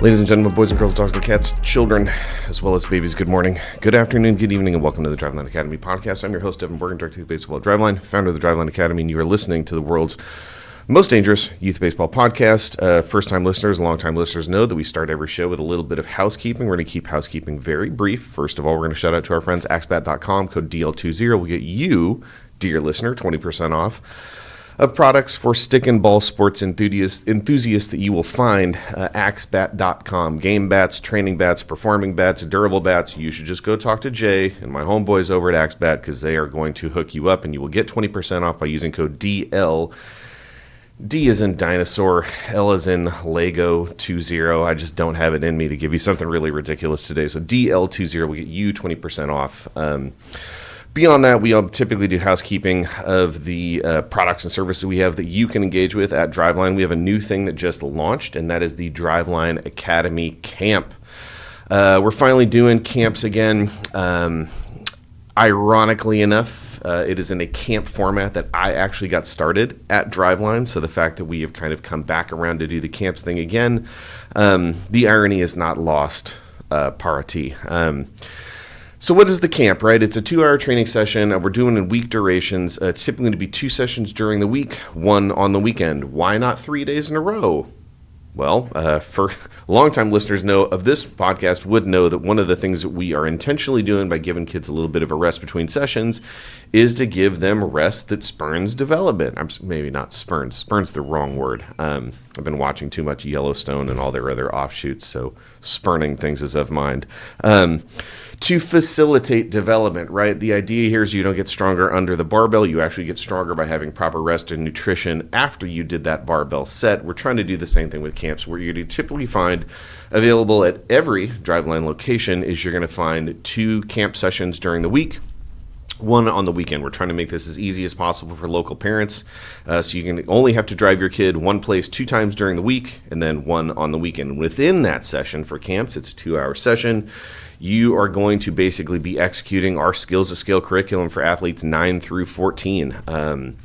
Ladies and gentlemen, boys and girls, dogs and cats, children, as well as babies, good morning, good afternoon, good evening, and welcome to the Driveline Academy podcast. I'm your host, Deven Morgan, director of the Baseball at Driveline, founder of the Driveline Academy, and you are listening to the world's most dangerous youth baseball podcast. First-time listeners, long-time listeners know that we start every show with a little bit of housekeeping. We're going to keep housekeeping very brief. First of all, we're going to shout out to our friends, axbat.com, code DL20 will get you, dear listener, 20% off of products for stick and ball sports enthusiasts that you will find axbat.com. Game bats, training bats, performing bats, durable bats. You should just go talk to Jay and my homeboys over at Axbat because they are going to hook you up and you will get 20% off by using code DL. D as in dinosaur, L as in Lego 20. I just don't have it in me to give you something really ridiculous today. So DL20 will get you 20% off. Beyond that, we typically do housekeeping of the products and services we have that you can engage with at Driveline. We have a new thing that just launched, and that is the Driveline Academy Camp. We're finally doing camps again. Ironically enough, it is in a camp format that I actually got started at Driveline, so the fact that we have kind of come back around to do the camps thing again, the irony is not lost, parity. So what is the camp, right? It's a 2-hour training session. We're doing in week durations. It's typically going to be 2 sessions during the week, 1 on the weekend. Why not 3 days in a row? Well, for longtime listeners know of this podcast would know that one of the things that we are intentionally doing by giving kids a little bit of a rest between sessions is to give them rest that spurns development. Maybe not spurns. Spurns the wrong word. I've been watching too much Yellowstone and all their other offshoots, so spurning things is of mind. To facilitate development, right? The idea here is you don't get stronger under the barbell. You actually get stronger by having proper rest and nutrition after you did that barbell set. We're trying to do the same thing with camps, where you're going to typically find available at every Driveline location is you're going to find 2 camp sessions during the week, 1 on the weekend. We're trying to make this as easy as possible for local parents. So you can only have to drive your kid one place 2 times during the week and then 1 on the weekend. Within that session for camps, it's a 2-hour session. You are going to basically be executing our Skills to Scale curriculum for athletes 9 through 14.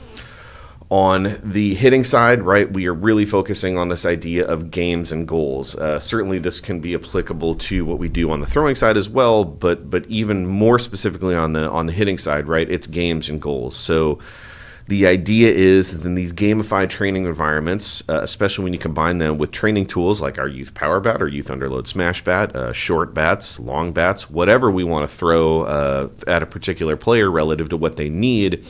On the hitting side, right, we are really focusing on this idea of games and goals. Certainly this can be applicable to what we do on the throwing side as well, but even more specifically on the hitting side, right, it's games and goals. So the idea is that in these gamified training environments, especially when you combine them with training tools like our youth power bat or youth underload smash bat, short bats, long bats, whatever we want to throw at a particular player relative to what they need,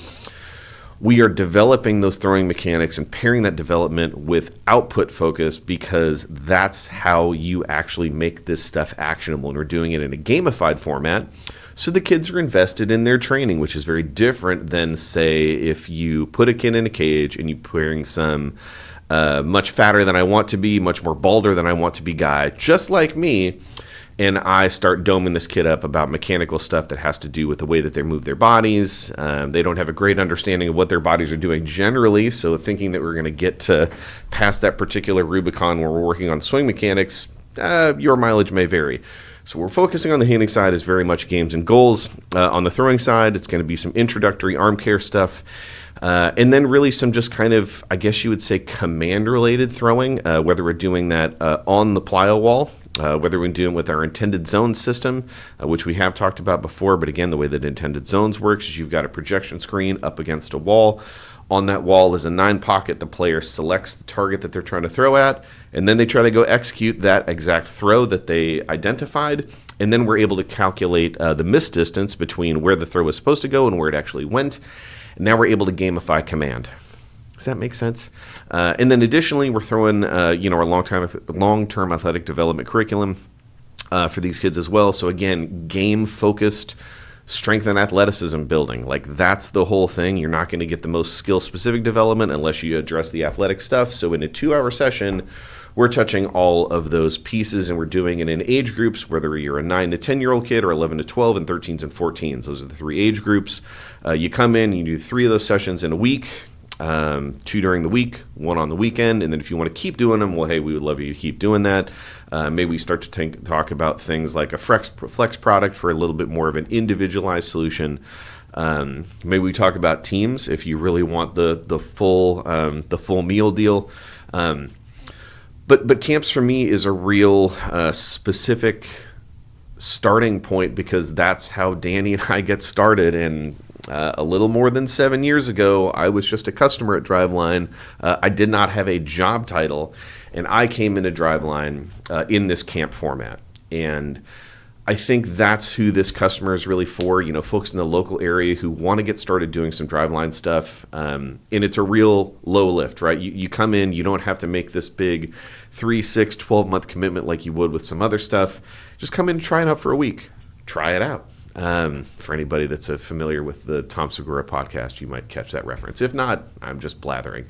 we are developing those throwing mechanics and pairing that development with output focus because that's how you actually make this stuff actionable. And we're doing it in a gamified format. So the kids are invested in their training, which is very different than, say, if you put a kid in a cage and you bring some much fatter than I want to be, much more balder than I want to be guy, just like me, and I start doming this kid up about mechanical stuff that has to do with the way that they move their bodies. They don't have a great understanding of what their bodies are doing generally, so thinking that we're going to get to past that particular Rubicon where we're working on swing mechanics, your mileage may vary. So we're focusing on the hitting side is very much games and goals. On the throwing side, it's going to be some introductory arm care stuff. And then really some just kind of, I guess you would say, command-related throwing, whether we're doing that on the plyo wall, whether we're doing it with our intended zone system, which we have talked about before. But again, the way that intended zones works is you've got a projection screen up against a wall. On that wall is a 9 pocket. The player selects the target that they're trying to throw at, and then they try to go execute that exact throw that they identified. And then we're able to calculate the miss distance between where the throw was supposed to go and where it actually went. And now we're able to gamify command. Does that make sense? And then additionally, we're throwing our long-term athletic development curriculum for these kids as well. So again, game-focused strength and athleticism building. Like, that's the whole thing. You're not going to get the most skill-specific development unless you address the athletic stuff. So in a 2-hour session, we're touching all of those pieces, and we're doing it in age groups, whether you're a 9 to 10-year-old kid or 11 to 12 and 13s and 14s. Those are the 3 age groups. You come in, you do 3 of those sessions in a week, 2 during the week, 1 on the weekend, and then if you want to keep doing them, well, hey, we would love you to keep doing that. Maybe we start to talk about things like a flex product for a little bit more of an individualized solution. Maybe we talk about teams if you really want the full meal deal. But camps for me is a real specific starting point, because that's how Danny and I get started. And a little more than 7 years ago, I was just a customer at Driveline. I did not have a job title, and I came into Driveline in this camp format. And I think that's who this customer is really for, folks in the local area who want to get started doing some Driveline stuff. And it's a real low lift, right? You come in, you don't have to make this big 3, 6, 12-month commitment like you would with some other stuff. Just come in and try it out for a week. Try it out. For anybody that's familiar with the Tom Segura podcast, you might catch that reference. If not, I'm just blathering.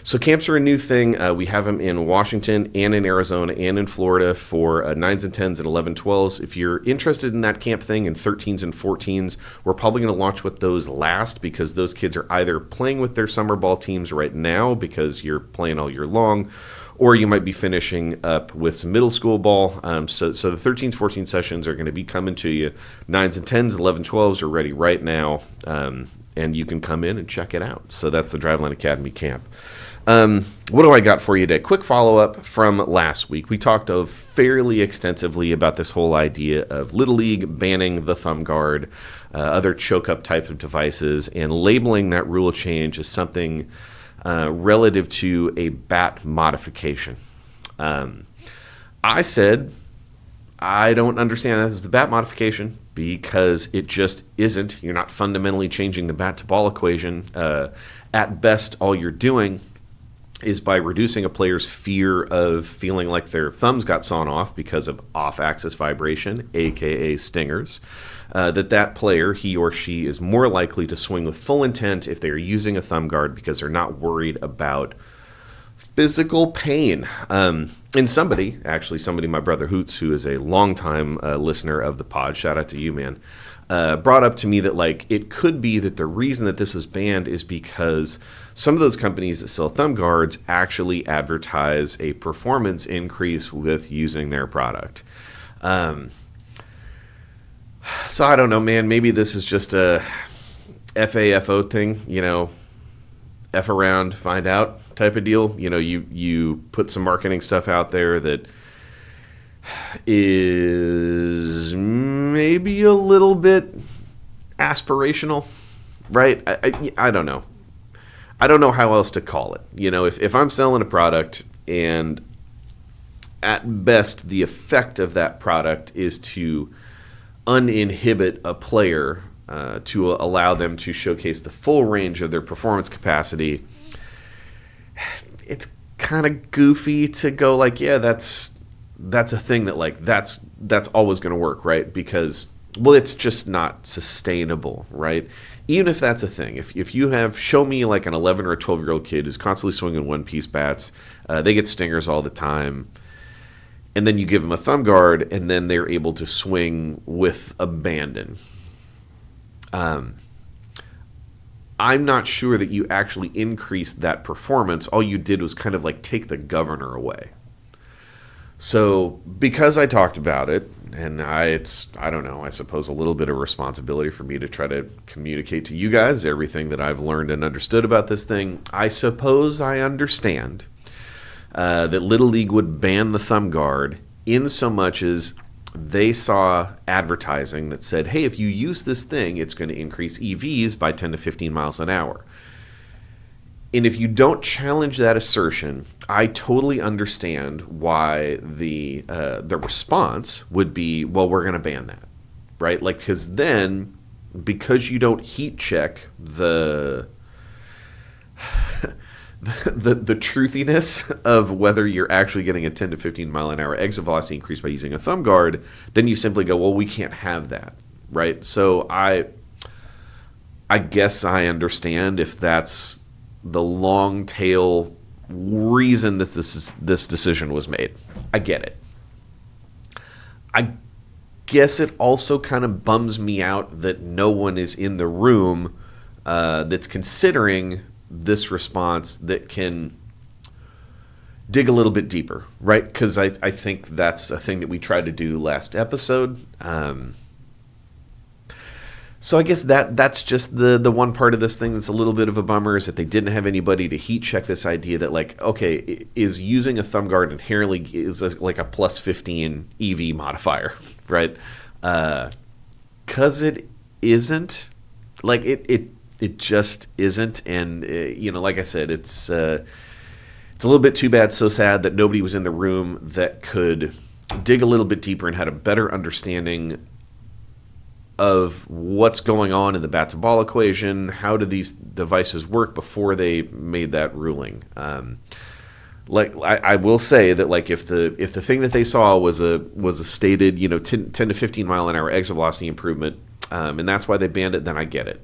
So camps are a new thing. We have them in Washington and in Arizona and in Florida for 9s and 10s and 11, 12s. If you're interested in that camp thing in 13s and 14s, we're probably going to launch with those last, because those kids are either playing with their summer ball teams right now because you're playing all year long, or you might be finishing up with some middle school ball. So the 13s, 14 sessions are going to be coming to you. 9s and 10s, 11, 12s are ready right now, and you can come in and check it out. So that's the Driveline Academy Camp. What do I got for you today? Quick follow-up from last week. We talked fairly extensively about this whole idea of Little League banning the thumb guard, other choke-up types of devices, and labeling that rule change as something relative to a bat modification. I said I don't understand that as the bat modification, because it just isn't. You're not fundamentally changing the bat to ball equation. At best, all you're doing is by reducing a player's fear of feeling like their thumbs got sawn off because of off-axis vibration, aka stingers, that player, he or she, is more likely to swing with full intent if they are using a thumb guard, because they're not worried about physical pain. And somebody, my brother Hoots, who is a longtime listener of the pod, shout out to you, man, brought up to me that it could be that the reason that this was banned is because some of those companies that sell thumb guards actually advertise a performance increase with using their product. So I don't know, man. Maybe this is just a FAFO thing, F around, find out type of deal. You put some marketing stuff out there that is maybe a little bit aspirational, right? I don't know. I don't know how else to call it. If I'm selling a product and at best the effect of that product is to uninhibit a player to allow them to showcase the full range of their performance capacity, it's kind of goofy to go yeah, that's a thing that that's always going to work, right? Because, well, it's just not sustainable, right? Even if that's a thing, if you show me an 11 or a 12-year-old kid who's constantly swinging one-piece bats, they get stingers all the time, and then you give them a thumb guard, and then they're able to swing with abandon. I'm not sure that you actually increased that performance. All you did was kind of take the governor away. So because I talked about it, and I don't know, I suppose a little bit of responsibility for me to try to communicate to you guys everything that I've learned and understood about this thing, I suppose I understand that Little League would ban the thumb guard in so much as they saw advertising that said, hey, if you use this thing, it's going to increase EVs by 10 to 15 miles an hour. And if you don't challenge that assertion, I totally understand why the response would be, well, we're going to ban that, right? Because you don't heat check the truthiness of whether you're actually getting a 10 to 15 mile an hour exit velocity increase by using a thumb guard, then you simply go, well, we can't have that, right? So I guess I understand if that's the long tail reason that this decision was made. I get it. I guess it also kind of bums me out that no one is in the room that's considering this response that can dig a little bit deeper, right? Because I think that's a thing that we tried to do last episode. So I guess that's just the one part of this thing that's a little bit of a bummer, is that they didn't have anybody to heat check this idea that, like, okay, is using a thumb guard inherently like a plus 15 EV modifier, right? Because it isn't. Like, it just isn't. And, like I said, it's a little bit too bad, so sad that nobody was in the room that could dig a little bit deeper and had a better understanding of what's going on in the bat to ball equation. How do these devices work before they made that ruling? Like, I will say that, like, if the thing that they saw was a stated 10 to 15 mile an hour exit velocity improvement, and that's why they banned it, then I get it.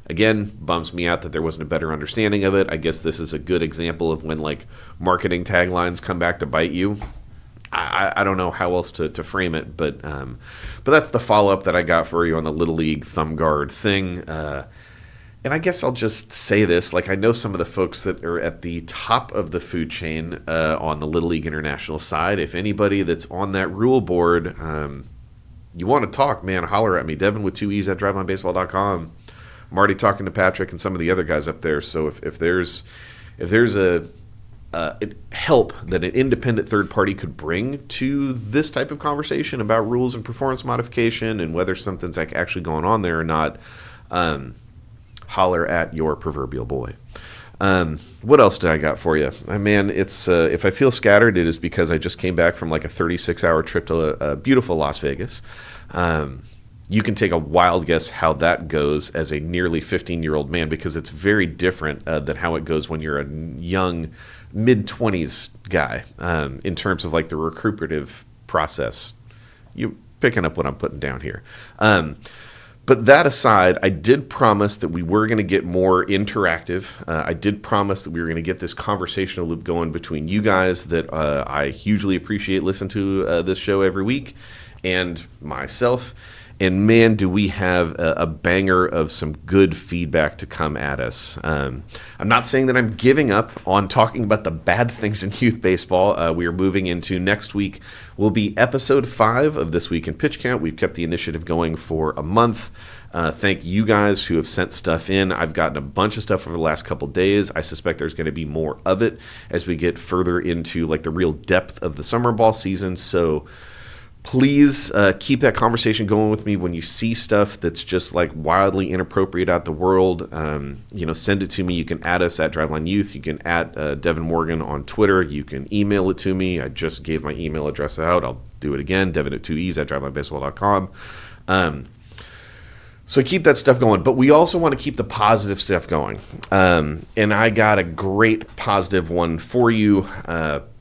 Again, bums me out that there wasn't a better understanding of it. I guess this is a good example of when, like, marketing taglines come back to bite you. I don't know how else to frame it, but that's the follow-up that I got for you on the Little League thumb guard thing. And I guess I'll just say this. Like, I know some of the folks that are at the top of the food chain on the Little League International side. If anybody that's on that rule board, you want to talk, man, holler at me. Deven with 2 E's at drivelinebaseball.com. I'm already talking to Patrick and some of the other guys up there. So if there's a help that an independent third party could bring to this type of conversation about rules and performance modification and whether something's like actually going on there or not, holler at your proverbial boy. What else did I got for you? Man, it's if I feel scattered, it is because I just came back from like a 36-hour trip to beautiful Las Vegas. You can take a wild guess how that goes as a nearly 15-year-old man, because it's very different than how it goes when you're a young mid-20s guy in terms of like the recuperative process. You picking up what I'm putting down here. But that aside, I did promise that we were going to get more interactive. I did promise that we were going to get this conversational loop going between you guys that I hugely appreciate listening to this show every week, and myself. And man, do we have a banger of some good feedback to come at us. I'm not saying that I'm giving up on talking about the bad things in youth baseball. We are moving into next week will be episode 5 of This Week in Pitch Count. We've kept the initiative going for a month. Thank you guys who have sent stuff in. I've gotten a bunch of stuff over the last couple days. I suspect there's going to be more of it as we get further into like the real depth of the summer ball season. So please keep that conversation going with me when you see stuff that's just like wildly inappropriate out the world. Send it to me. You can add us at Driveline Youth. You can add Deven Morgan on Twitter. You can email it to me. I just gave my email address out. I'll do it again. Deven at 2 E's at drivelinebaseball.com. So keep that stuff going. But we also want to keep the positive stuff going. And I got a great positive one for you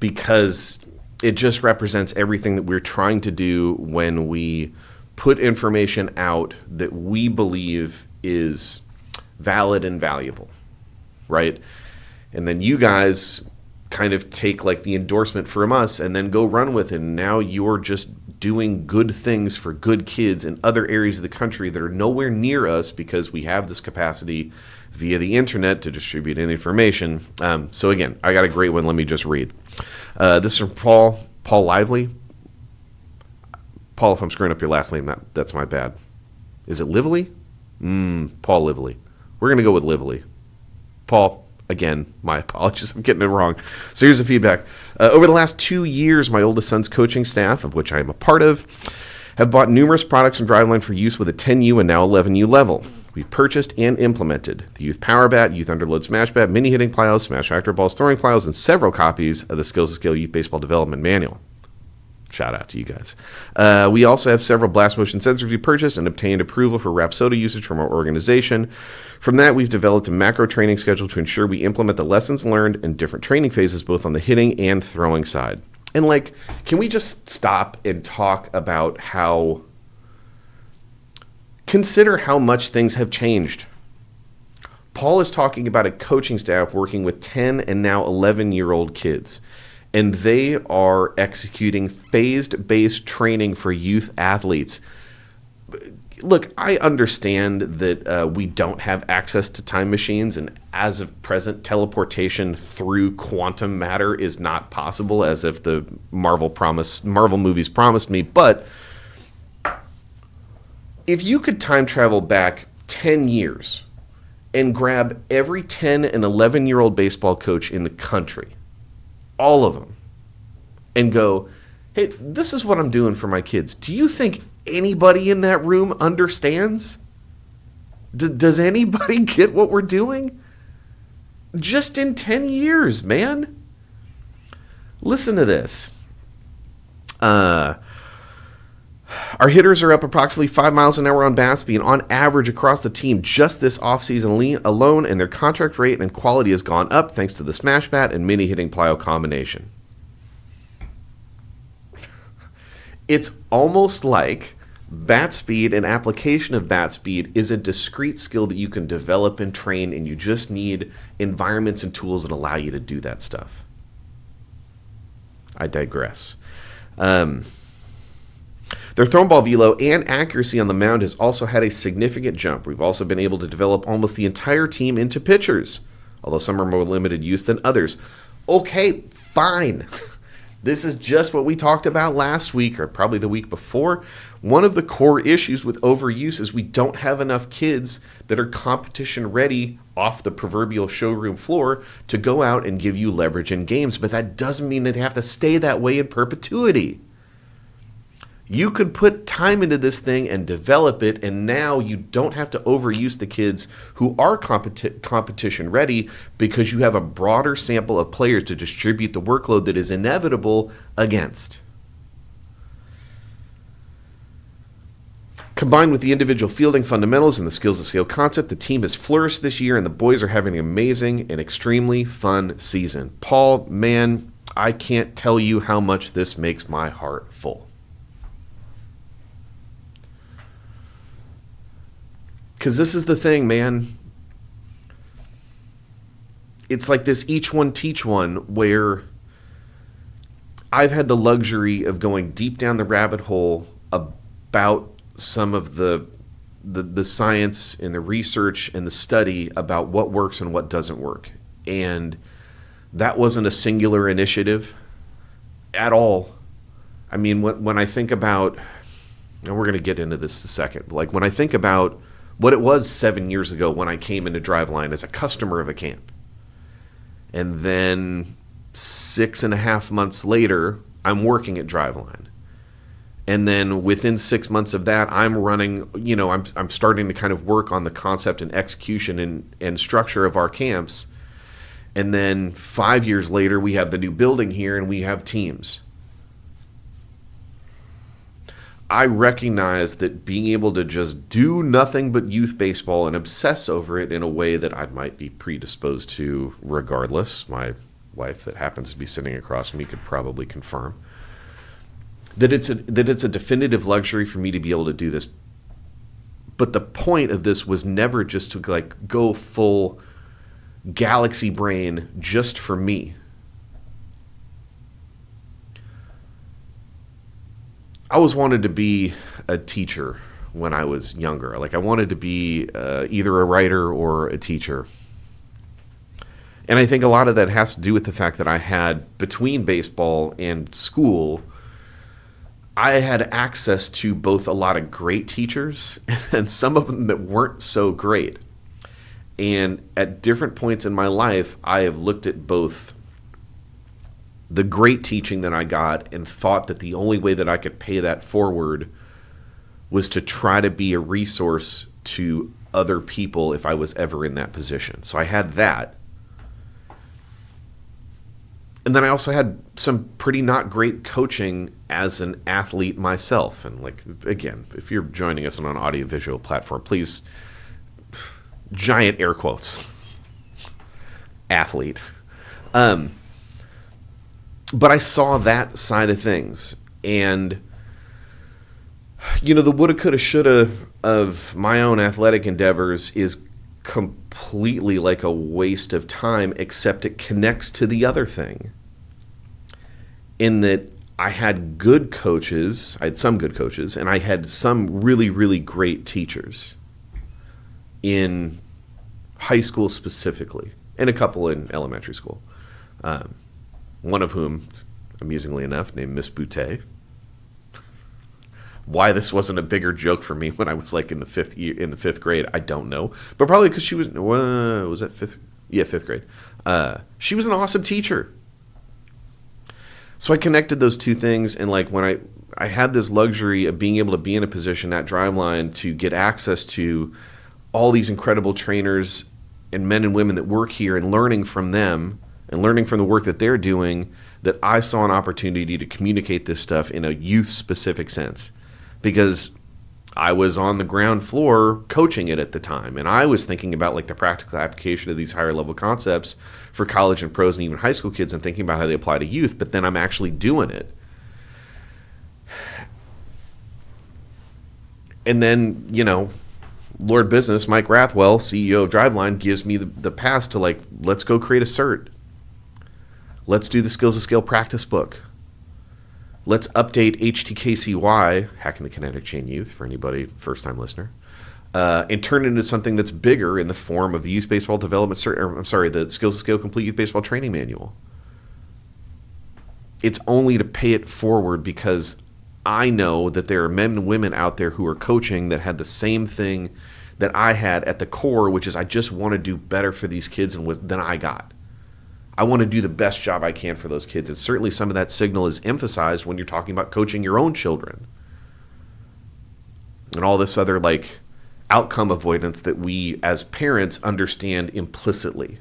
because it just represents everything that we're trying to do when we put information out that we believe is valid and valuable, right? And then you guys kind of take like the endorsement from us and then go run with it. And now you're just doing good things for good kids in other areas of the country that are nowhere near us because we have this capacity via the internet to distribute any information. So again, I got a great one. Let me just read. This is from Paul Lively. Paul, if I'm screwing up your last name, that's my bad. Is it Lively? Paul Lively. We're going to go with Lively. Paul, again, my apologies. I'm getting it wrong. So here's the feedback. Over the last 2 years, my oldest son's coaching staff, of which I am a part of, have bought numerous products from Driveline for use with a 10U and now 11U level. We've purchased and implemented the Youth Power Bat, Youth Underload Smash Bat, Mini Hitting Plyos, Smash Tractor Balls, Throwing Plyos, and several copies of the Skills to Scale Youth Baseball Development Manual. Shout out to you guys. We also have several blast motion sensors we purchased and obtained approval for Rapsoda usage from our organization. From that, we've developed a macro training schedule to ensure we implement the lessons learned in different training phases, both on the hitting and throwing side. And can we just stop and talk about consider how much things have changed. Paul is talking about a coaching staff working with 10 and now 11-year-old kids, and they are executing phased-based training for youth athletes. Look, I understand that we don't have access to time machines, and as of present, teleportation through quantum matter is not possible, as if the Marvel movies promised me, but If you could time travel back 10 years and grab every 10 and 11-year-old baseball coach in the country, all of them, and go, hey, this is what I'm doing for my kids. Do you think anybody in that room understands? Does anybody get what we're doing? Just in 10 years, man. Listen to this. Our hitters are up approximately 5 miles an hour on bat speed on average across the team just this offseason alone, and their contract rate and quality has gone up thanks to the smash bat and mini hitting plyo combination. It's almost like bat speed and application of bat speed is a discrete skill that you can develop and train, and you just need environments and tools that allow you to do that stuff. I digress. Their thrown ball velo and accuracy on the mound has also had a significant jump. We've also been able to develop almost the entire team into pitchers, although some are more limited use than others. Okay, fine. This is just what we talked about last week, or probably the week before. One of the core issues with overuse is we don't have enough kids that are competition ready off the proverbial showroom floor to go out and give you leverage in games, but that doesn't mean that they have to stay that way in perpetuity. You could put time into this thing and develop it, and now you don't have to overuse the kids who are competition ready because you have a broader sample of players to distribute the workload that is inevitable against. Combined with the individual fielding fundamentals and the skills of skill concept, the team has flourished this year, and the boys are having an amazing and extremely fun season. Paul, man, I can't tell you how much this makes my heart full. Because this is the thing, man. It's like this each one teach one, where I've had the luxury of going deep down the rabbit hole about some of the science and the research and the study about what works and what doesn't work. And that wasn't a singular initiative at all. I mean, when I think about, and we're going to get into this in a second, like when I think about what it was 7 years ago when I came into Driveline as a customer of a camp. And then 6.5 months later, I'm working at Driveline. And then within 6 months of that, I'm running, I'm starting to kind of work on the concept and execution and structure of our camps. And then 5 years later, we have the new building here and we have teams. I recognize that being able to just do nothing but youth baseball and obsess over it in a way that I might be predisposed to regardless, my wife that happens to be sitting across from me could probably confirm, that it's a definitive luxury for me to be able to do this. But the point of this was never just to like go full galaxy brain just for me. I always wanted to be a teacher when I was younger. Like I wanted to be either a writer or a teacher. And I think a lot of that has to do with the fact that I had, between baseball and school, I had access to both a lot of great teachers and some of them that weren't so great. And at different points in my life, I have looked at both the great teaching that I got and thought that the only way that I could pay that forward was to try to be a resource to other people if I was ever in that position. So I had that. And then I also had some pretty not great coaching as an athlete myself. And like, again, if you're joining us on an audiovisual platform, please, giant air quotes, athlete. But I saw that side of things. And, the woulda, coulda, shoulda of my own athletic endeavors is completely like a waste of time, except it connects to the other thing. In that I had good coaches, I had some good coaches, and I had some really, really great teachers in high school specifically, and a couple in elementary school. One of whom, amusingly enough, named Miss Boutte. Why this wasn't a bigger joke for me when I was like in the fifth grade, I don't know. But probably because she was that fifth? Yeah, fifth grade. She was an awesome teacher. So I connected those two things, and like when I had this luxury of being able to be in a position at Driveline to get access to all these incredible trainers and men and women that work here, and learning from them and learning from the work that they're doing, that I saw an opportunity to communicate this stuff in a youth-specific sense, because I was on the ground floor coaching it at the time, and I was thinking about like the practical application of these higher level concepts for college and pros and even high school kids, and thinking about how they apply to youth, but then I'm actually doing it. And then, Lord Business, Mike Rathwell, CEO of Driveline, gives me the pass to like, let's go create a cert. Let's do the Skills to Scale practice book. Let's update HTKCY, Hacking the Kinetic Chain Youth, for anybody first-time listener, and turn it into something that's bigger in the form of the Youth Baseball Development the Skills to Scale Complete Youth Baseball Training Manual. It's only to pay it forward because I know that there are men and women out there who are coaching that had the same thing that I had at the core, which is I just want to do better for these kids than I got. I want to do the best job I can for those kids. And certainly some of that signal is emphasized when you're talking about coaching your own children. And all this other like outcome avoidance that we as parents understand implicitly,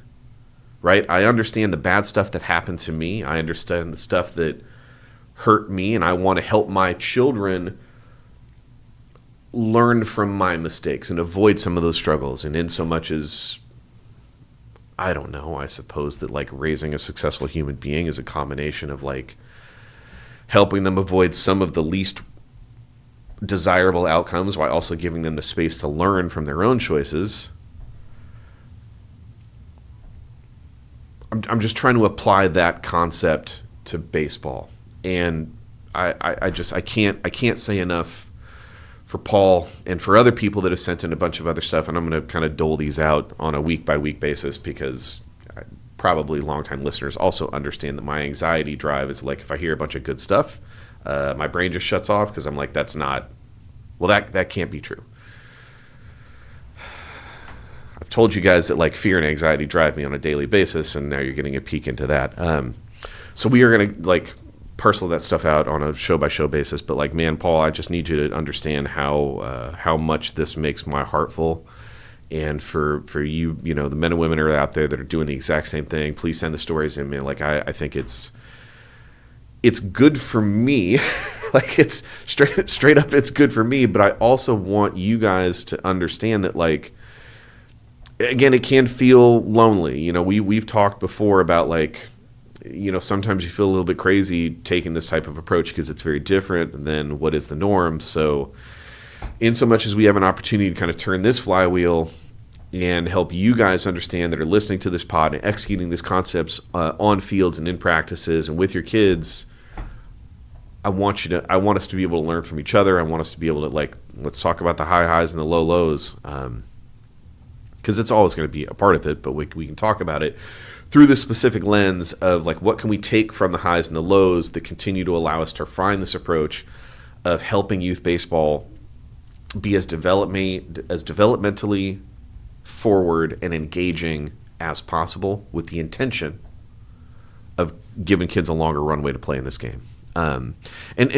right? I understand the bad stuff that happened to me. I understand the stuff that hurt me, and I want to help my children learn from my mistakes and avoid some of those struggles. And in so much as, I don't know, I suppose that like raising a successful human being is a combination of like helping them avoid some of the least desirable outcomes while also giving them the space to learn from their own choices. I'm just trying to apply that concept to baseball. And I can't say enough for Paul and for other people that have sent in a bunch of other stuff, and I'm going to kind of dole these out on a week-by-week basis because probably longtime listeners also understand that my anxiety drive is like if I hear a bunch of good stuff, my brain just shuts off because I'm like, that's not, well, that can't be true. I've told you guys that like fear and anxiety drive me on a daily basis, and now you're getting a peek into that. So we are going to like parcel that stuff out on a show-by-show basis, but like, man, Paul, I just need you to understand how much this makes my heart full. And for you, the men and women are out there that are doing the exact same thing, please send the stories in, man. Like, I think it's good for me. Like, it's straight up, it's good for me, but I also want you guys to understand that, like, again, it can feel lonely. We've talked before about, like, sometimes you feel a little bit crazy taking this type of approach because it's very different than what is the norm. So in so much as we have an opportunity to kind of turn this flywheel and help you guys understand that are listening to this pod and executing these concepts on fields and in practices and with your kids, I want us to be able to learn from each other. I want us to be able to, like, let's talk about the high highs and the low lows, because it's always going to be a part of it, but we can talk about it through the specific lens of like, what can we take from the highs and the lows that continue to allow us to refine this approach of helping youth baseball be as developmentally forward and engaging as possible, with the intention of giving kids a longer runway to play in this game. And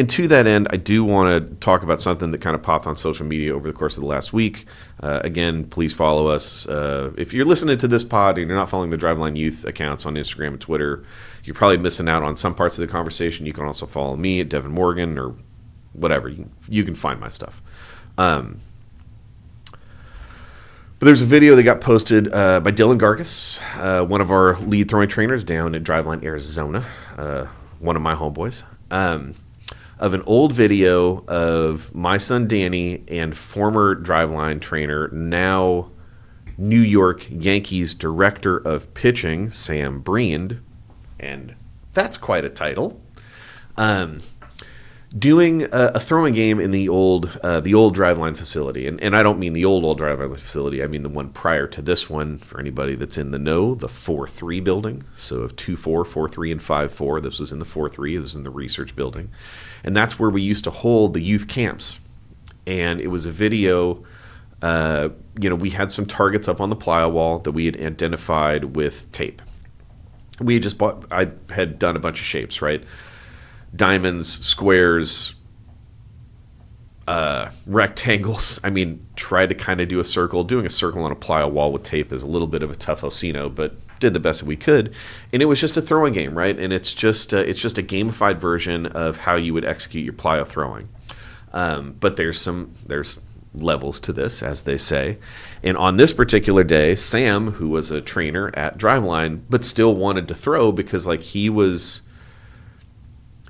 to that end, I do want to talk about something that kind of popped on social media over the course of the last week. Again, please follow us. If you're listening to this pod and you're not following the Driveline Youth accounts on Instagram and Twitter, you're probably missing out on some parts of the conversation. You can also follow me at Deven Morgan or whatever. You can find my stuff. But there's a video that got posted by Dylan Gargas, one of our lead throwing trainers down in Driveline, Arizona, one of my homeboys. Of an old video of my son Danny and former Driveline trainer, now New York Yankees director of pitching, Sam Briand, and that's quite a title, doing a throwing game in the old Driveline facility. And I don't mean the old Driveline facility. I mean the one prior to this one. For anybody that's in the know, the 4-3 building. So of 2-4, 4-3, and 5-4. This was in the 4-3. This was in the research building. And that's where we used to hold the youth camps. And it was a video, we had some targets up on the plyo wall that we had identified with tape. I had done a bunch of shapes, right? Diamonds, squares, rectangles. I mean, try to kind of do a circle. Doing a circle on a plyo wall with tape is a little bit of a tough osino, but did the best that we could. And it was just a throwing game, right? And it's just a gamified version of how you would execute your plyo throwing. But there's levels to this, as they say. And on this particular day, Sam, who was a trainer at Driveline, but still wanted to throw because like he was,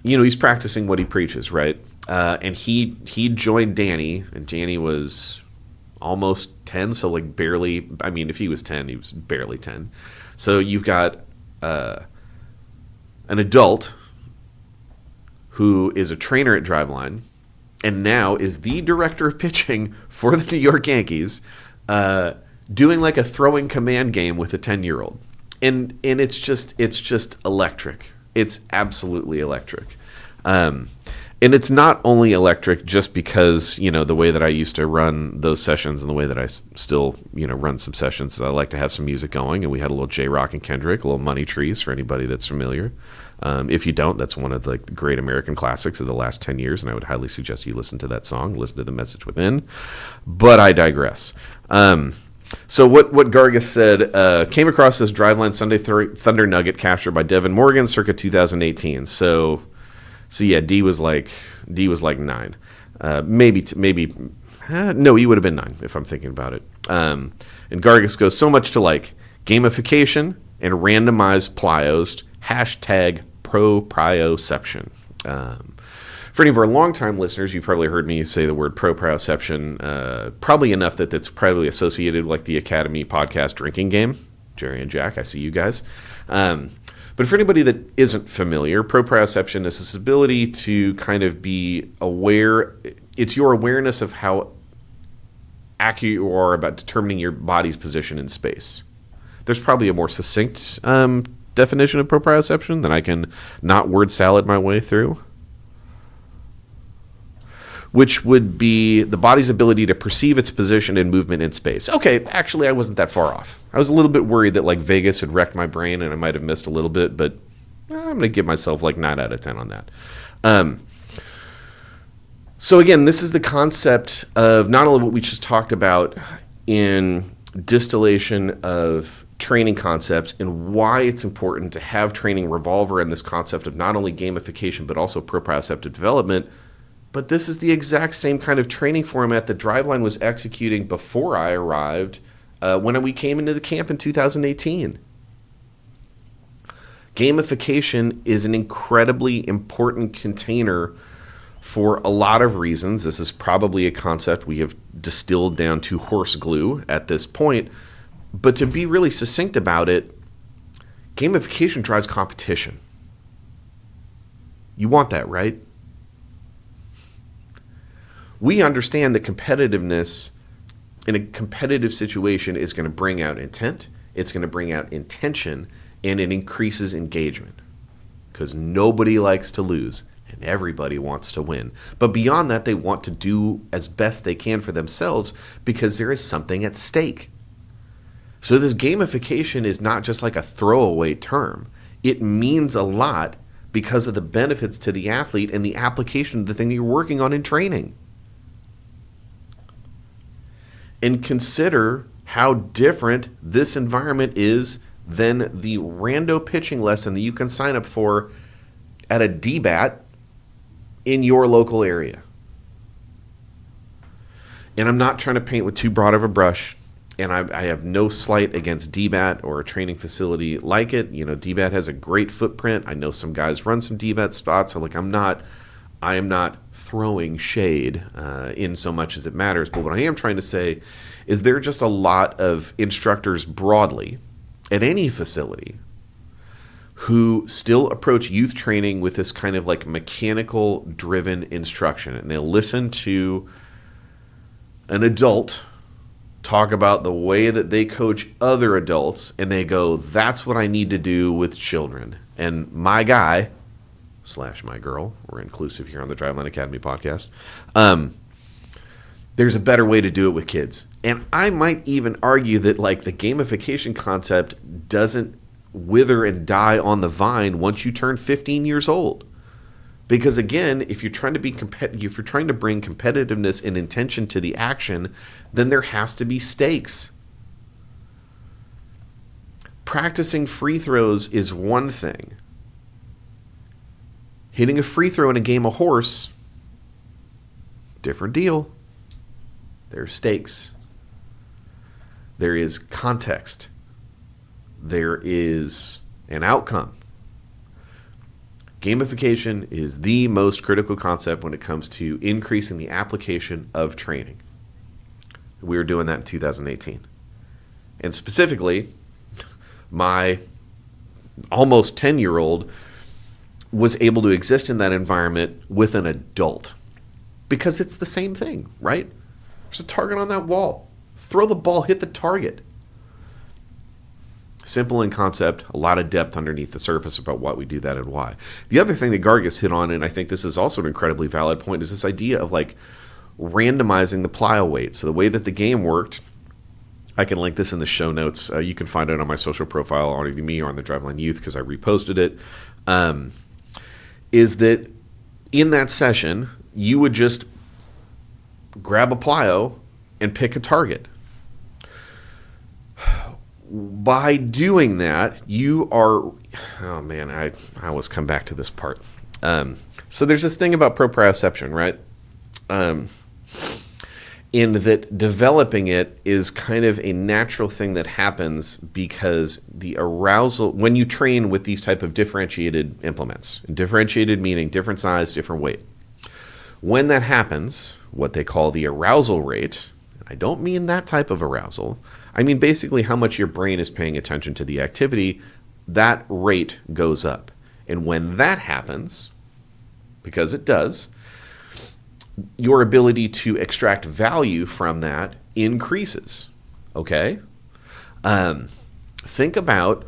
he's practicing what he preaches, right? And he joined Danny, and Danny was almost 10, so like barely, I mean, if he was 10, he was barely 10. So you've got an adult who is a trainer at Driveline, and now is the director of pitching for the New York Yankees, doing like a throwing command game with a 10-year-old. And it's just electric. It's absolutely electric. And it's not only electric just because, the way that I used to run those sessions and the way that I still, run some sessions, I like to have some music going. And we had a little J-Rock and Kendrick, a little Money Trees for anybody that's familiar. If you don't, that's one of the great American classics of the last 10 years, and I would highly suggest you listen to that song, listen to the message within. But I digress. So what Gargis said, came across this Driveline Sunday Thunder Nugget captured by Deven Morgan circa 2018. So yeah, D was like 9. No, he would have been 9 if I'm thinking about it. And Gargis goes, so much to like gamification and randomized plyos, #proprioception. For any of our longtime listeners, you've probably heard me say the word proprioception, probably enough that it's probably associated with like the Academy podcast drinking game. Jerry and Jack, I see you guys. But for anybody that isn't familiar, proprioception is this ability to kind of be aware. It's your awareness of how accurate you are about determining your body's position in space. There's probably a more succinct definition of proprioception that I can not word salad my way through, which would be the body's ability to perceive its position and movement in space. Okay, actually, I wasn't that far off. I was a little bit worried that like Vegas had wrecked my brain and I might have missed a little bit, but I'm going to give myself like 9 out of 10 on that. So again, this is the concept of not only what we just talked about in distillation of training concepts and why it's important to have training revolve around this concept of not only gamification but also proprioceptive development. But this is the exact same kind of training format that Driveline was executing before I arrived when we came into the camp in 2018. Gamification is an incredibly important container for a lot of reasons. This is probably a concept we have distilled down to horse glue at this point. But to be really succinct about it, gamification drives competition. You want that, right? We understand that competitiveness in a competitive situation is going to bring out intent, it's going to bring out intention, and it increases engagement because nobody likes to lose and everybody wants to win. But beyond that, they want to do as best they can for themselves because there is something at stake. So this gamification is not just like a throwaway term. It means a lot because of the benefits to the athlete and the application of the thing that you're working on in training. And consider how different this environment is than the rando pitching lesson that you can sign up for at a DBAT in your local area. And I'm not trying to paint with too broad of a brush, and I have no slight against DBAT or a training facility like it. DBAT has a great footprint. I know some guys run some DBAT spots. So I am not throwing shade in so much as it matters. But what I am trying to say is there are just a lot of instructors broadly at any facility who still approach youth training with this kind of like mechanical driven instruction. And they'll listen to an adult talk about the way that they coach other adults and they go, that's what I need to do with children. And my guy, / my girl, we're inclusive here on the Driveline Academy podcast, there's a better way to do it with kids. And I might even argue that like the gamification concept doesn't wither and die on the vine once you turn 15 years old. Because again, if you're trying to be if you're trying to bring competitiveness and intention to the action, then there has to be stakes. Practicing free throws is one thing. Hitting a free throw in a game of horse, different deal. There's stakes. There is context. There is an outcome. Gamification is the most critical concept when it comes to increasing the application of training. We were doing that in 2018. And specifically, my almost 10-year-old was able to exist in that environment with an adult. Because it's the same thing, right? There's a target on that wall. Throw the ball, hit the target. Simple in concept, a lot of depth underneath the surface about why we do that and why. The other thing that Gargis hit on, and I think this is also an incredibly valid point, is this idea of like randomizing the plyo weight. So the way that the game worked, I can link this in the show notes. You can find it on my social profile on either me or on the Driveline Youth because I reposted it. Is that in that session, you would just grab a plyo and pick a target. By doing that, you are... Oh, man, I always come back to this part. So there's this thing about proprioception, right? In that developing it is kind of a natural thing that happens because the arousal... When you train with these type of differentiated implements, differentiated meaning different size, different weight. When that happens, what they call the arousal rate... I don't mean that type of arousal. I mean basically how much your brain is paying attention to the activity, that rate goes up. And when that happens, because it does, your ability to extract value from that increases. Okay? Think about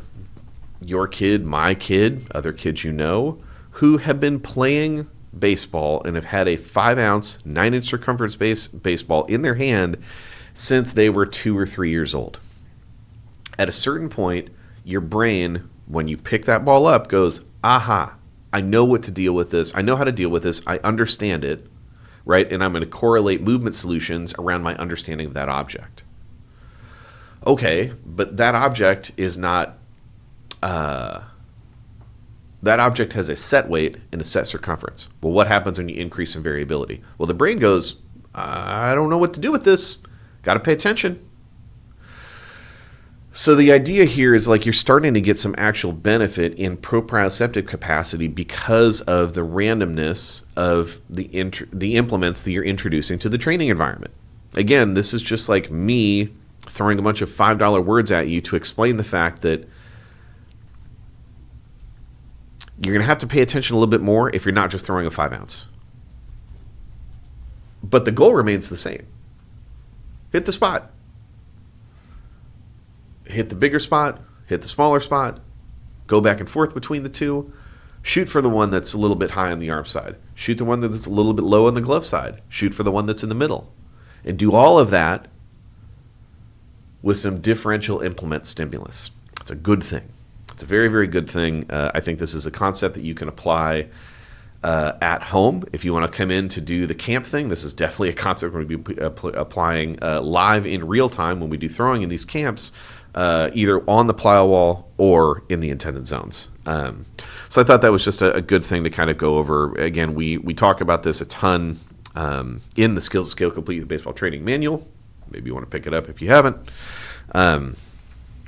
your kid, my kid, other kids you know, who have been playing baseball and have had a 5-ounce, 9-inch circumference baseball in their hand since they were 2 or 3 years old. At a certain point, your brain, when you pick that ball up, goes, aha, I know what to deal with this. I know how to deal with this. I understand it, right? And I'm going to correlate movement solutions around my understanding of that object. Okay, but that object is not... That object has a set weight and a set circumference. Well, what happens when you increase in variability? Well, the brain goes, I don't know what to do with this. Got to pay attention. So the idea here is like you're starting to get some actual benefit in proprioceptive capacity because of the randomness of the implements that you're introducing to the training environment. Again, this is just like me throwing a bunch of $5 words at you to explain the fact that you're going to have to pay attention a little bit more if you're not just throwing a 5-ounce. But the goal remains the same. Hit the spot. Hit the bigger spot. Hit the smaller spot. Go back and forth between the two. Shoot for the one that's a little bit high on the arm side. Shoot the one that's a little bit low on the glove side. Shoot for the one that's in the middle. And do all of that with some differential implement stimulus. It's a good thing. It's a very, very good thing. I think this is a concept that you can apply at home. If you want to come in to do the camp thing, this is definitely a concept we're going to be applying live in real time when we do throwing in these camps, either on the plyo wall or in the intended zones. So I thought that was just a good thing to kind of go over. Again, we talk about this a ton in the Skills to Scale Complete Baseball Training Manual. Maybe you want to pick it up if you haven't.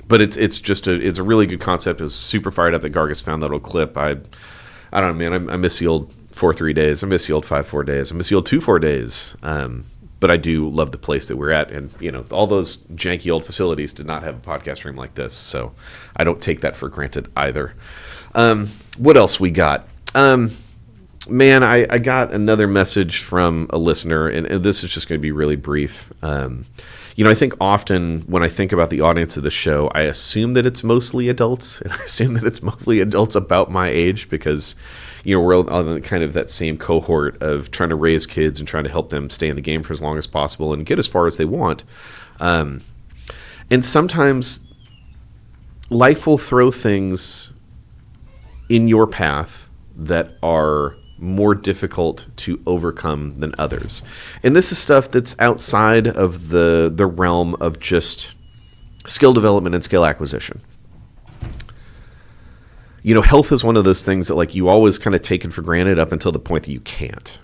But it's a really good concept. It was super fired up that Gargis found that little clip. I don't know, man. I miss the old 4-3 days. I miss the old 5-4 days. I miss the old 2-4 days. But I do love the place that we're at, and all those janky old facilities did not have a podcast room like this, so I don't take that for granted either. What else we got? Man, I got another message from a listener, and this is just going to be really brief. I think often when I think about the audience of the show, I assume that it's mostly adults, and I assume that it's mostly adults about my age because, we're on kind of that same cohort of trying to raise kids and trying to help them stay in the game for as long as possible and get as far as they want. And sometimes life will throw things in your path that are more difficult to overcome than others. And this is stuff that's outside of the realm of just skill development and skill acquisition. Health is one of those things that like you always kind of take it for granted up until the point that you can't.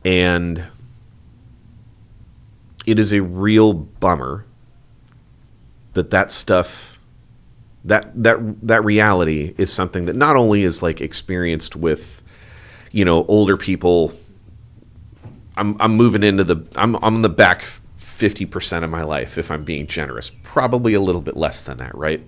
And it is a real bummer that stuff, that reality is something that not only is like experienced with, older people. I'm moving into I'm on the back 50% of my life, if I'm being generous, probably a little bit less than that. Right.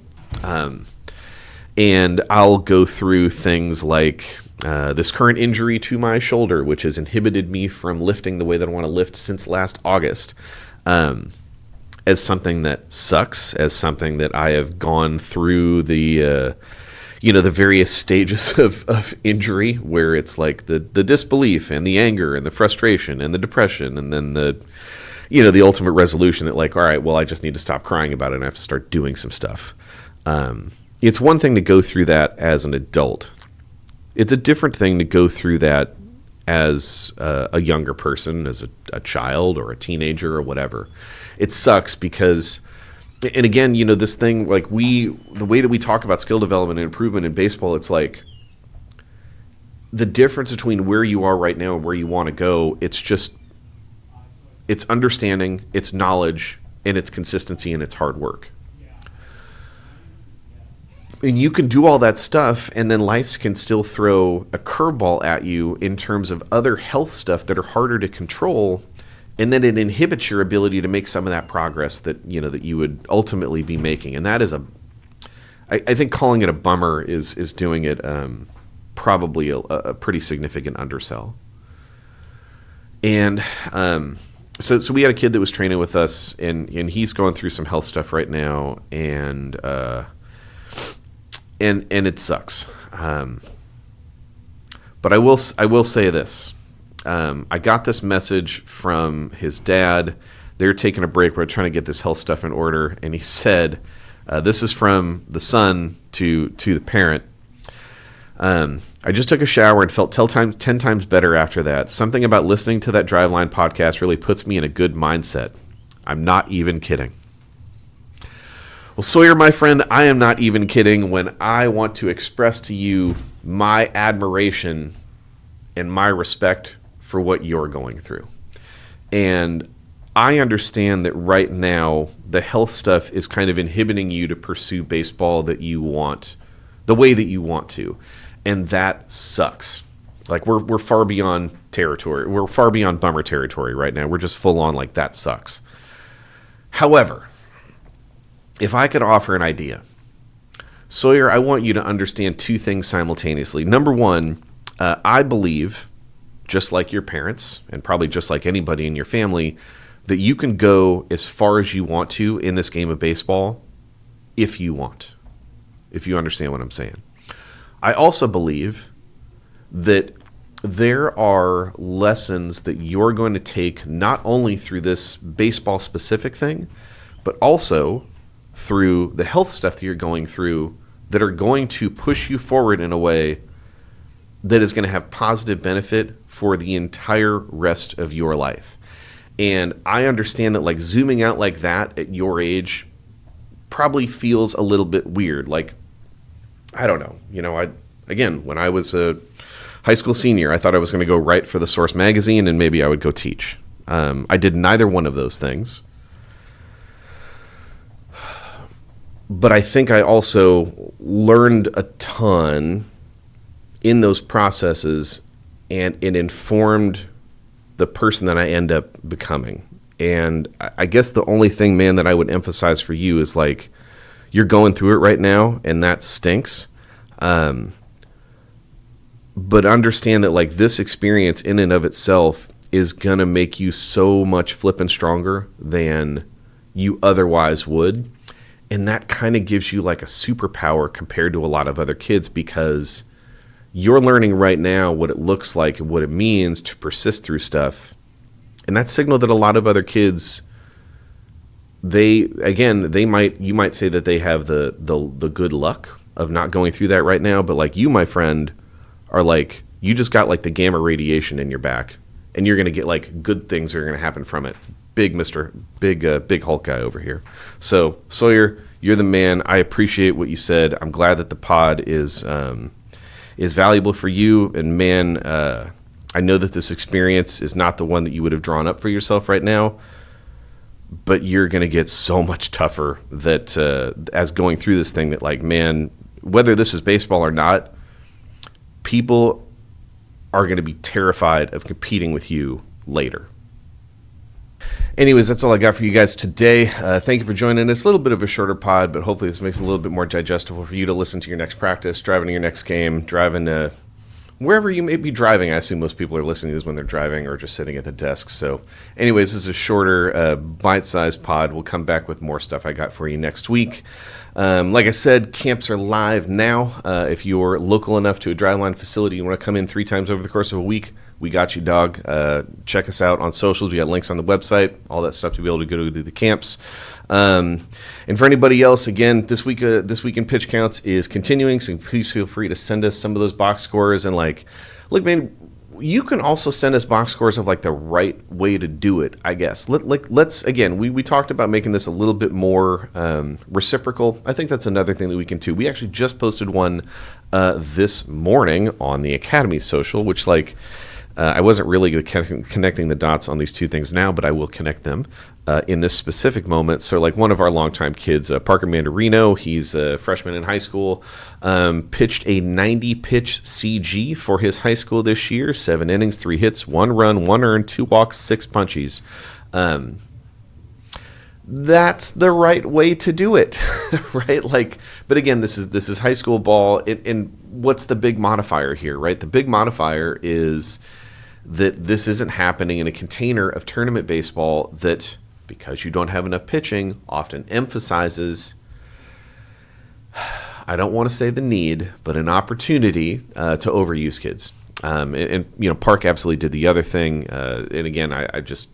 And I'll go through things like this current injury to my shoulder, which has inhibited me from lifting the way that I want to lift since last August, as something that sucks, as something that I have gone through the various stages of injury, where it's like the disbelief and the anger and the frustration and the depression, and then the ultimate resolution that like, all right, well, I just need to stop crying about it and I have to start doing some stuff. It's one thing to go through that as an adult. It's a different thing to go through that as a younger person, as a child or a teenager or whatever. It sucks because, and again, this thing, like the way that we talk about skill development and improvement in baseball, it's like the difference between where you are right now and where you want to go. It's understanding, it's knowledge, and it's consistency, and it's hard work. And you can do all that stuff, and then life can still throw a curveball at you in terms of other health stuff that are harder to control, and then it inhibits your ability to make some of that progress that you would ultimately be making. And that is I think calling it a bummer is doing it probably a pretty significant undersell. And so we had a kid that was training with us, and he's going through some health stuff right now, and it sucks. But I will say this. I got this message from his dad. They're taking a break. We're trying to get this health stuff in order. And he said, this is from the son to the parent. I just took a shower and felt 10 times better after that. Something about listening to that Driveline podcast really puts me in a good mindset. I'm not even kidding. Well, Sawyer, my friend, I am not even kidding when I want to express to you my admiration and my respect for what you're going through. And I understand that right now the health stuff is kind of inhibiting you to pursue baseball that you want, the way that you want to. And that sucks. Like we're far beyond territory. We're far beyond bummer territory right now. We're just full on like that sucks. However, if I could offer an idea, Sawyer, I want you to understand two things simultaneously. Number one, I believe, just like your parents, and probably just like anybody in your family, that you can go as far as you want to in this game of baseball if you want, if you understand what I'm saying. I also believe that there are lessons that you're going to take not only through this baseball-specific thing, but also through the health stuff that you're going through that are going to push you forward in a way that is going to have positive benefit for the entire rest of your life. And I understand that like zooming out like that at your age probably feels a little bit weird. Like, I don't know. When I was a high school senior, I thought I was going to go write for the Source magazine and maybe I would go teach. I did neither one of those things. But I think I also learned a ton in those processes, and it informed the person that I end up becoming. And I guess the only thing, man, that I would emphasize for you is like, you're going through it right now, and that stinks. But understand that like this experience in and of itself is going to make you so much flipping stronger than you otherwise would. And that kind of gives you like a superpower compared to a lot of other kids, because you're learning right now what it looks like and what it means to persist through stuff. And that signal that a lot of other kids, you might say that they have the good luck of not going through that right now, but like you, my friend, are like, you just got like the gamma radiation in your back, and you're going to get like good things are going to happen from it. Big Hulk guy over here. So Sawyer, you're the man. I appreciate what you said. I'm glad that the pod is valuable for you. And man, I know that this experience is not the one that you would have drawn up for yourself right now, but you're going to get so much tougher that as going through this thing that like, man, whether this is baseball or not, people are going to be terrified of competing with you later. Anyways, that's all I got for you guys today. Thank you for joining us. A little bit of a shorter pod, but hopefully this makes it a little bit more digestible for you to listen to your next practice, driving to your next game, driving to wherever you may be driving. I assume most people are listening to this when they're driving or just sitting at the desk. So anyways, this is a shorter, bite-sized pod. We'll come back with more stuff I got for you next week. Like I said, camps are live now. If you're local enough to a Driveline facility, you want to come in 3 times over the course of a week, we got you, dog. Check us out on socials. We got links on the website, all that stuff to be able to go to the camps. And for anybody else, again, this week in pitch counts is continuing, so please feel free to send us some of those box scores. And like, look, man, you can also send us box scores of like the right way to do it, I guess. Let's again, we talked about making this a little bit more reciprocal. I think that's another thing that we can do. We actually just posted one this morning on the Academy social, which like, I wasn't really connecting the dots on these two things now, but I will connect them in this specific moment. So like one of our longtime kids, Parker Mandarino, he's a freshman in high school, pitched a 90-pitch CG for his high school this year, 7 innings, 3 hits, 1 run, 1 earned, 2 walks, 6 punchies. That's the right way to do it, right? Like, but again, this is high school ball. And what's the big modifier here, right? The big modifier is that this isn't happening in a container of tournament baseball that, because you don't have enough pitching, often emphasizes, I don't want to say the need, but an opportunity to overuse kids. And you know, Park absolutely did the other thing. And again, I just,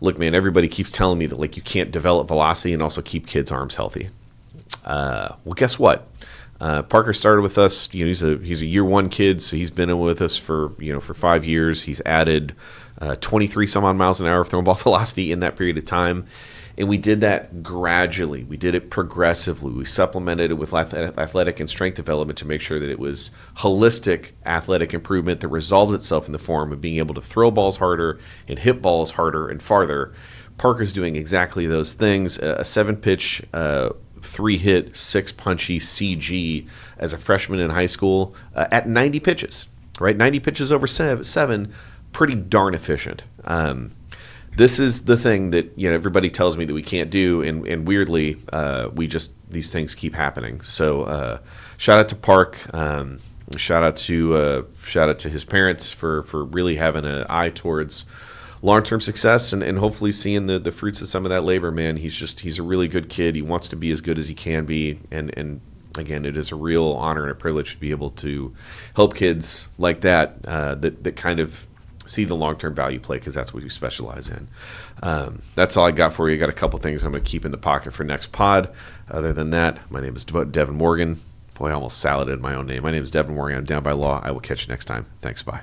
look, man, everybody keeps telling me that like you can't develop velocity and also keep kids' arms healthy. Well, guess what? Parker started with us. You know, he's a year 1 kid, so he's been in with us for 5 years. He's added 23 some odd miles an hour of thrown ball velocity in that period of time, and we did that gradually. We did it progressively. We supplemented it with athletic and strength development to make sure that it was holistic athletic improvement that resolved itself in the form of being able to throw balls harder and hit balls harder and farther. Parker's doing exactly those things. A 7-pitch. 3-hit, 6-punchy CG as a freshman in high school at 90 pitches, right? 90 pitches over 7, pretty darn efficient. This is the thing that everybody tells me that we can't do, and weirdly, these things keep happening. So shout out to Park, shout out to his parents for really having an eye towards long-term success and hopefully seeing the fruits of some of that labor, man. He's a really good kid. He wants to be as good as he can be. And again, it is a real honor and a privilege to be able to help kids like that, that kind of see the long-term value play, because that's what you specialize in. That's all I got for you. I got a couple things I'm going to keep in the pocket for next pod. Other than that, my name is Deven Morgan. Boy, I almost saladed my own name. My name is Deven Morgan. I'm down by law. I will catch you next time. Thanks. Bye.